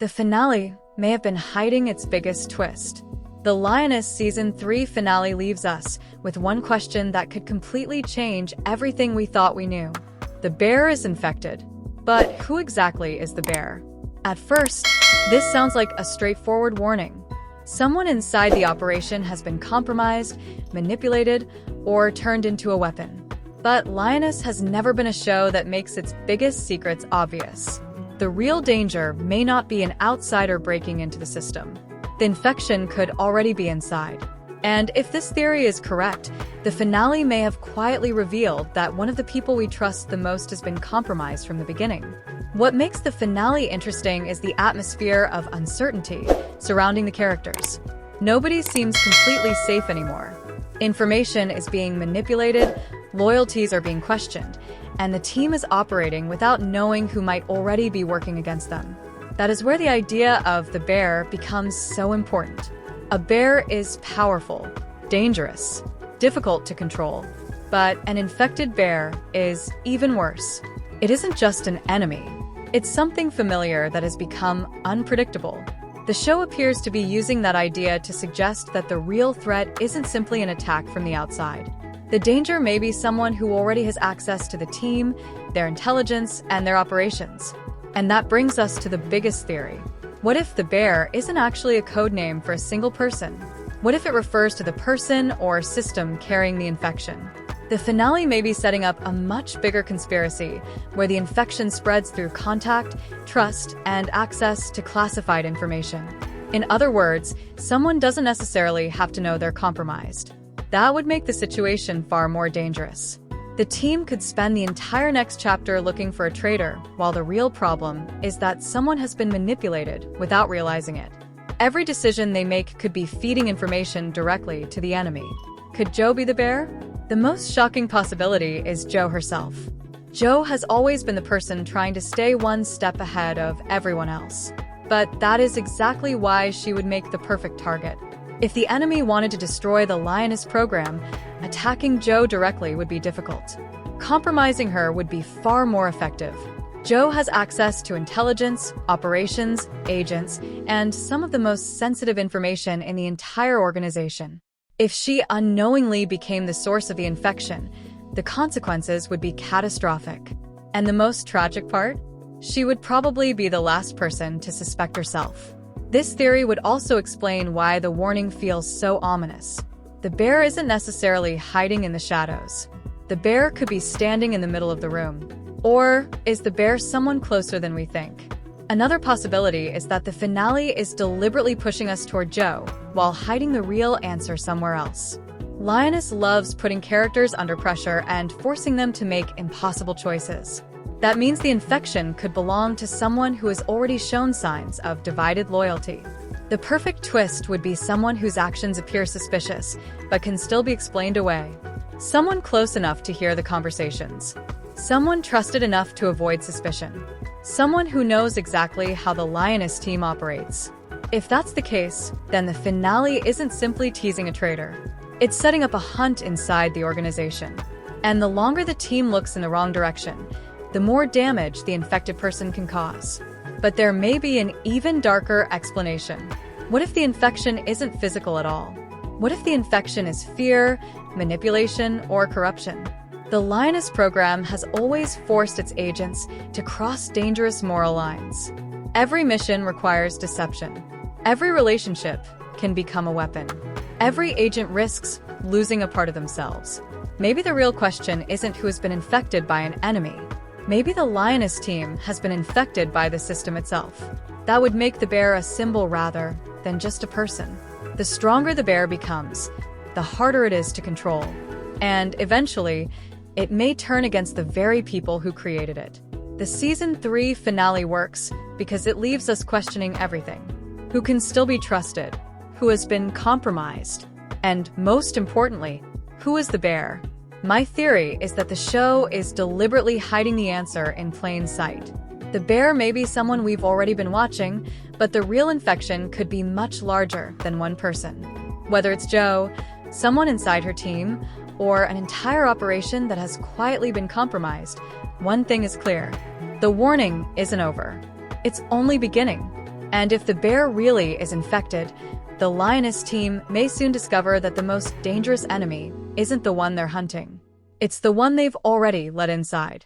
The finale may have been hiding its biggest twist. The Lioness Season 3 finale leaves us with one question that could completely change everything we thought we knew. The bear is infected. But who exactly is the bear? At first, this sounds like a straightforward warning. Someone inside the operation has been compromised, manipulated, or turned into a weapon. But Lioness has never been a show that makes its biggest secrets obvious. The real danger may not be an outsider breaking into the system. The infection could already be inside. And if this theory is correct, the finale may have quietly revealed that one of the people we trust the most has been compromised from the beginning. What makes the finale interesting is the atmosphere of uncertainty surrounding the characters. Nobody seems completely safe anymore. Information is being manipulated, loyalties are being questioned, and the team is operating without knowing who might already be working against them. That is where the idea of the bear becomes so important. A bear is powerful, dangerous, difficult to control, but an infected bear is even worse. It isn't just an enemy. It's something familiar that has become unpredictable. The show appears to be using that idea to suggest that the real threat isn't simply an attack from the outside. The danger may be someone who already has access to the team, their intelligence, and their operations. And that brings us to the biggest theory. What if the bear isn't actually a code name for a single person? What if it refers to the person or system carrying the infection? The finale may be setting up a much bigger conspiracy, where the infection spreads through contact, trust, and access to classified information. In other words, someone doesn't necessarily have to know they're compromised. That would make the situation far more dangerous. The team could spend the entire next chapter looking for a traitor, while the real problem is that someone has been manipulated without realizing it. Every decision they make could be feeding information directly to the enemy. Could Jo be the bear? The most shocking possibility is Jo herself. Jo has always been the person trying to stay one step ahead of everyone else. But that is exactly why she would make the perfect target. If the enemy wanted to destroy the Lioness program, attacking Jo directly would be difficult. Compromising her would be far more effective. Jo has access to intelligence, operations, agents, and some of the most sensitive information in the entire organization. If she unknowingly became the source of the infection, the consequences would be catastrophic. And the most tragic part? She would probably be the last person to suspect herself. This theory would also explain why the warning feels so ominous. The bear isn't necessarily hiding in the shadows. The bear could be standing in the middle of the room. Or is the bear someone closer than we think? Another possibility is that the finale is deliberately pushing us toward Jo, while hiding the real answer somewhere else. Lioness loves putting characters under pressure and forcing them to make impossible choices. That means the infection could belong to someone who has already shown signs of divided loyalty. The perfect twist would be someone whose actions appear suspicious, but can still be explained away. Someone close enough to hear the conversations. Someone trusted enough to avoid suspicion. Someone who knows exactly how the Lioness team operates. If that's the case, then the finale isn't simply teasing a traitor. It's setting up a hunt inside the organization. And the longer the team looks in the wrong direction, the more damage the infected person can cause. But there may be an even darker explanation. What if the infection isn't physical at all? What if the infection is fear, manipulation, or corruption? The Lioness program has always forced its agents to cross dangerous moral lines. Every mission requires deception. Every relationship can become a weapon. Every agent risks losing a part of themselves. Maybe the real question isn't who has been infected by an enemy. Maybe the Lioness team has been infected by the system itself. That would make the bear a symbol rather than just a person. The stronger the bear becomes, the harder it is to control. And eventually, it may turn against the very people who created it. The Season 3 finale works because it leaves us questioning everything. Who can still be trusted? Who has been compromised? And most importantly, who is the bear? My theory is that the show is deliberately hiding the answer in plain sight. The bear may be someone we've already been watching, but the real infection could be much larger than one person. Whether it's Jo, someone inside her team, or an entire operation that has quietly been compromised, one thing is clear. The warning isn't over. It's only beginning. And if the bear really is infected, the Lioness team may soon discover that the most dangerous enemy isn't the one they're hunting. It's the one they've already let inside.